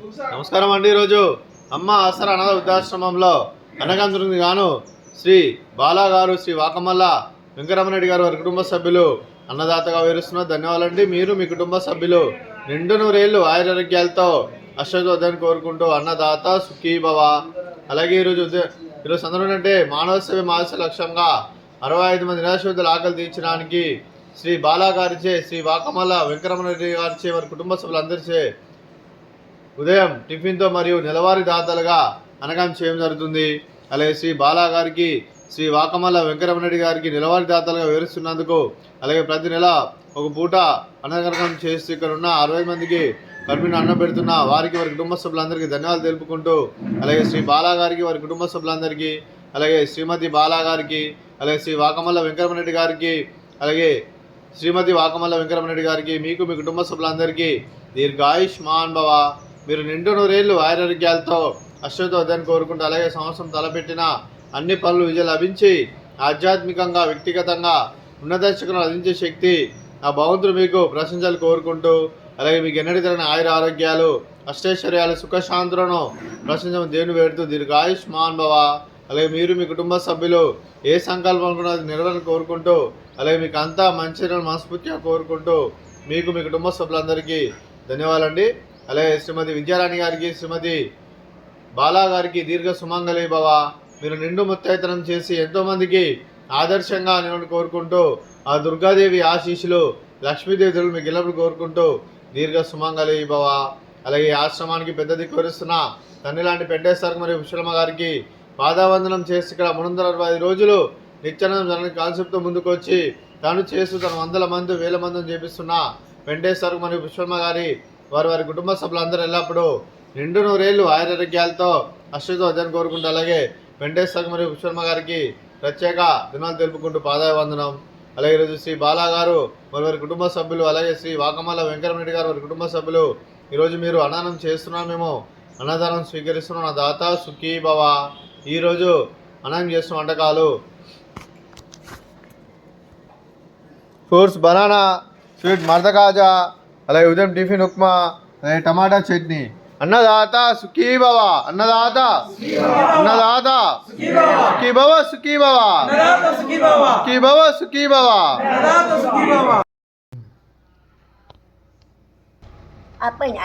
నమస్కారం అండి. ఈరోజు అమ్మ ఆసరా అనాథ వృద్ధాశ్రమంలో అన్నగాంధ్రునికి గాను శ్రీ బాలా గారు, శ్రీ వాకమల్ల వెంకటరమణరెడ్డి గారు వారి కుటుంబ సభ్యులు అన్నదాతగా వివరిస్తున్నారు. ధన్యవాదాలండి. మీరు మీ కుటుంబ సభ్యులు నిండు నూరేళ్లు ఆయురారోగ్యాలతో అష్టోద్ధాన్ని కోరుకుంటూ అన్నదాత సుఖీభవ. అలాగే ఈరోజు సందర్భం అంటే మానవ సేవ మానవ లక్ష్యంగా 65 మంది నిరాశ్రతుల ఆకలి తీర్చడానికి శ్రీ బాలా గారిచే, శ్రీ వాకమల్ల వెంకటరమణరెడ్డి గారిచే వారి కుటుంబ సభ్యులందరిచే ఉదయం టిఫిన్తో మరియు నెలవారీ దాతలుగా అన్నదానం చేయడం జరుగుతుంది. అలాగే శ్రీ బాలా గారికి, శ్రీ వాకమల్ల వెంకటరమణరెడ్డి గారికి నెలవారీ దాతలుగా వివరిస్తున్నందుకు, అలాగే ప్రతి నెల ఒక పూట అన్నదానం చేస్తూ ఇక్కడ ఉన్న 60 మందికి కడుపున అన్నం పెడుతున్న వారికి, వారి కుటుంబ సభ్యులందరికీ ధన్యవాదాలు తెలుపుకుంటూ, అలాగే శ్రీ బాలా గారికి, వారి కుటుంబ సభ్యులందరికీ, అలాగే శ్రీమతి బాలా గారికి, అలాగే శ్రీ వాకమల్ల వెంకటరమణరెడ్డి గారికి, అలాగే శ్రీమతి వాకమల్ల వెంకటరమణరెడ్డి గారికి, మీకు మీ కుటుంబ సభ్యులందరికీ దీర్ఘాయుష్మాన్ భవ. మీరు నిండు నూరేళ్లు ఆయురారోగ్యాలతో అష్టోద్ధాన్ని కోరుకుంటూ, అలాగే సంవత్సరం తలపెట్టిన అన్ని పనులు విజయం లభించి ఆధ్యాత్మికంగా, వ్యక్తిగతంగా ఉన్నత శిఖరం అందించే శక్తి ఆ భగవంతుడు మీకు ప్రశంసలు కోరుకుంటూ, అలాగే మీకు ఎన్నటి తగిన ఆయుర ఆరోగ్యాలు, అష్టైశ్వర్యాలు, సుఖశాంతులను ప్రశంసలు దేవుని వేడుతూ దీర్ఘాయుష్మాన్ భవ. అలాగే మీరు మీ కుటుంబ సభ్యులు ఏ సంకల్పం కూడా నెరవేరని కోరుకుంటూ, అలాగే మీకు అంతా మంచిగా మనస్ఫూర్తిగా కోరుకుంటూ, మీకు మీ కుటుంబ సభ్యులందరికీ ధన్యవాదాలండి. అలాగే శ్రీమతి విద్యారాణి గారికి, శ్రీమతి బాలా గారికి దీర్ఘ సుమంగళి భవ. మీరు నిండు ముత్తైతనం చేసి ఎంతోమందికి ఆదర్శంగా నేను కోరుకుంటూ, ఆ దుర్గాదేవి ఆశీస్సులు, లక్ష్మీదేవి మీకు ఎల్లప్పుడు కోరుకుంటూ దీర్ఘ సుమంగళి భవ. అలాగే ఆశ్రమానికి పెద్ద దిక్కు వరిస్తున్న తండ్రి లాంటి పెండేశ్వరకు మరియు విశ్వమ్మ గారికి పాదావందనం చేసి ఇక్కడ 365 రోజులు నిత్యానందం జరగని కాన్సెప్ట్తో ముందుకు వచ్చి తాను చేస్తూ తన 100 మంది 1000 మందిని చేపిస్తున్న పెండేశ్వరకు మరియు విశ్వమ్మ గారి, వారి వారి కుటుంబ సభ్యులందరూ ఎల్లప్పుడూ నిండు నూరేళ్లు ఆయురారోగ్యాలతో అష్టోద్ధాన్ని కోరుకుంటూ, అలాగే వెంకటేశ్వర మరియు విశ్వమ్మ గారికి ప్రత్యేక దినాలు తెలుపుకుంటూ పాదావందనం. అలాగే ఈరోజు శ్రీ బాలా గారు మరి వారి కుటుంబ సభ్యులు, అలాగే శ్రీ వాకమల్ల వెంకటరమణరెడ్డి గారు వారి కుటుంబ సభ్యులు ఈరోజు మీరు అన్నదానం చేస్తున్నాం, మేము అన్నదానం స్వీకరిస్తున్నాం. నా దాత సుఖీ భవ. ఈరోజు అన్నం చేస్తున్న వంటకాలు ఫ్రూట్స్, బనానా, స్వీట్ మర్ద కాజా, అలాగే ఉదయం టిఫిన్ ఉప్మా, అలాగే టమాటా చట్నీ. అన్నదాత సుఖీ భవ. అన్నదాత అన్నదాత సుఖీ భవ, సుఖీ భవ, సుఖీ భవ, సుఖీ భవ. apa ini?